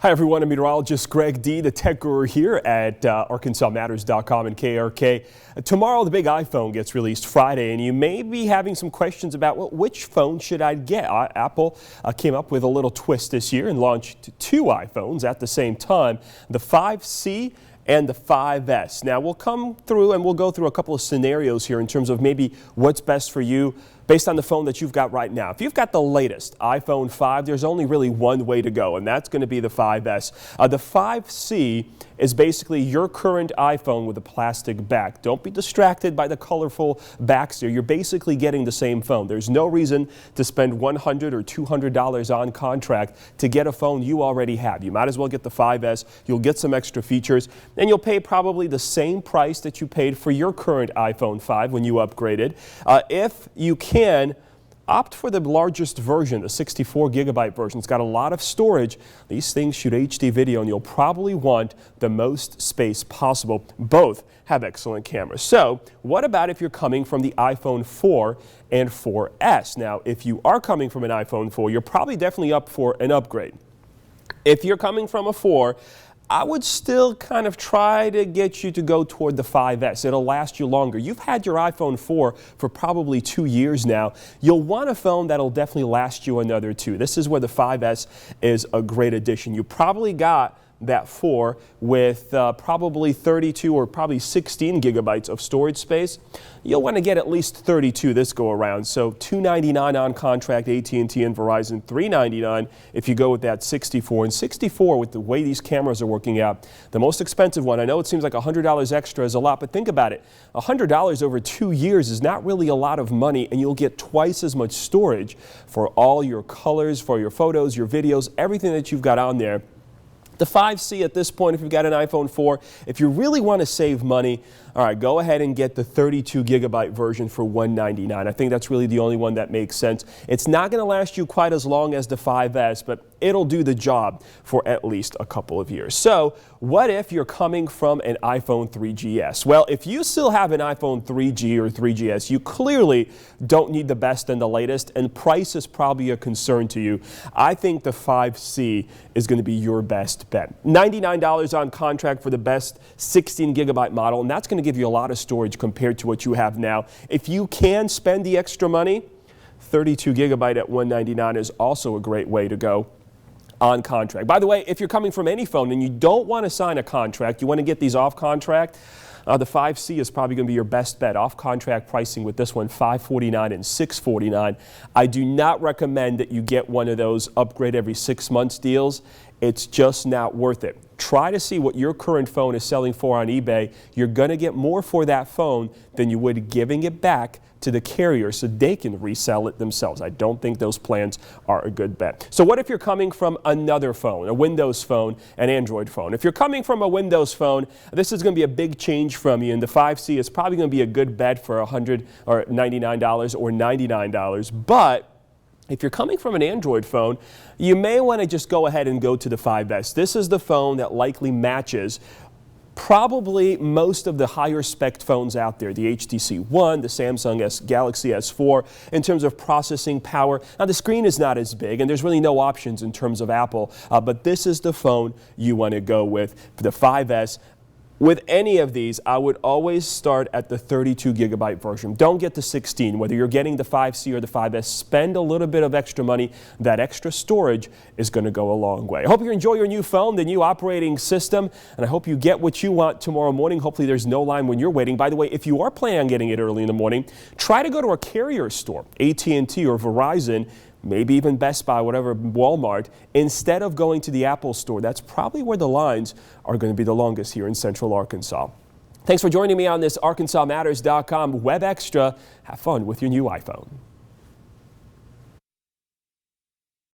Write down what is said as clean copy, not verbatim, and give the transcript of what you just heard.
Hi everyone, I'm meteorologist Greg D, the tech guru here at ArkansasMatters.com and KRK. Tomorrow the big iPhone gets released Friday, and you may be having some questions about, well, which phone should I get? Apple came up with a little twist this year and launched two iPhones at the same time, the 5C and the 5S. Now we'll come through and we'll go through a couple of scenarios here in terms of maybe what's best for you based on the phone that you've got right now. If you've got the latest iPhone 5, there's only really one way to go, and that's going to be the 5S. The 5C is basically your current iPhone with a plastic back. Don't be distracted by the colorful backs there. You're basically getting the same phone. There's no reason to spend $100 or $200 on contract to get a phone you already have. You might as well get the 5S. You'll get some extra features, and you'll pay probably the same price that you paid for your current iPhone 5 when you upgraded. If you can, opt for the largest version, the 64 gigabyte version. It's got a lot of storage. These things shoot HD video, and you'll probably want the most space possible. Both have excellent cameras. So what about if you're coming from the iPhone 4 and 4S? Now, if you are coming from an iPhone 4, you're probably definitely up for an upgrade. If you're coming from a 4, I would still kind of try to get you to go toward the 5S. It'll last you longer. You've had your iPhone 4 for probably 2 years now. You'll want a phone that'll definitely last you another 2. This is where the 5S is a great addition. You probably got that 4 with probably 32 or probably 16 gigabytes of storage space. You'll want to get at least 32 this go around. So $299 on contract, AT&T and Verizon, $399 if you go with that 64. And 64, with the way these cameras are working out, the most expensive one. I know it seems like $100 extra is a lot, but think about it. $100 over 2 years is not really a lot of money, and you'll get twice as much storage for all your colors, for your photos, your videos, everything that you've got on there. The 5C at this point, if you've got an iPhone 4, if you really want to save money, all right, go ahead and get the 32 gigabyte version for $199. I think that's really the only one that makes sense. It's not going to last you quite as long as the 5S, but it'll do the job for at least a couple of years. So what if you're coming from an iPhone 3GS? Well, if you still have an iPhone 3G or 3GS, you clearly don't need the best and the latest, and price is probably a concern to you. I think the 5C is going to be your best bet. $99 on contract for the best 16 gigabyte model, and that's going to give you a lot of storage compared to what you have now. If you can spend the extra money, 32 gigabyte at $199 is also a great way to go on contract. By the way, if you're coming from any phone and you don't want to sign a contract, you want to get these off contract, the 5C is probably going to be your best bet. Off contract pricing with this one, $549 and $649. I do not recommend that you get one of those upgrade every 6 months deals. It's just not worth it. Try to see what your current phone is selling for on eBay. You're going to get more for that phone than you would giving it back to the carrier so they can resell it themselves. I don't think those plans are a good bet. So what if you're coming from another phone, a Windows phone, an Android phone? If you're coming from a Windows phone, this is going to be a big change from you, and the 5C is probably going to be a good bet for $100 or $99 or $99. But if you're coming from an Android phone, you may want to just go ahead and go to the 5S. This is the phone that likely matches probably most of the higher spec phones out there, the HTC One, the Samsung Galaxy S4, in terms of processing power. Now the screen is not as big, and there's really no options in terms of Apple, but this is the phone you want to go with, the 5S. With any of these, I would always start at the 32 gigabyte version. Don't get the 16. Whether you're getting the 5C or the 5S, spend a little bit of extra money. That extra storage is going to go a long way. I hope you enjoy your new phone, the new operating system, and I hope you get what you want tomorrow morning. Hopefully there's no line when you're waiting. By the way, if you are planning on getting it early in the morning, try to go to a carrier store, AT&T or Verizon, maybe even Best Buy, whatever, Walmart, instead of going to the Apple store. That's probably where the lines are going to be the longest here in Central Arkansas. Thanks for joining me on this ArkansasMatters.com Web Extra. Have fun with your new iPhone.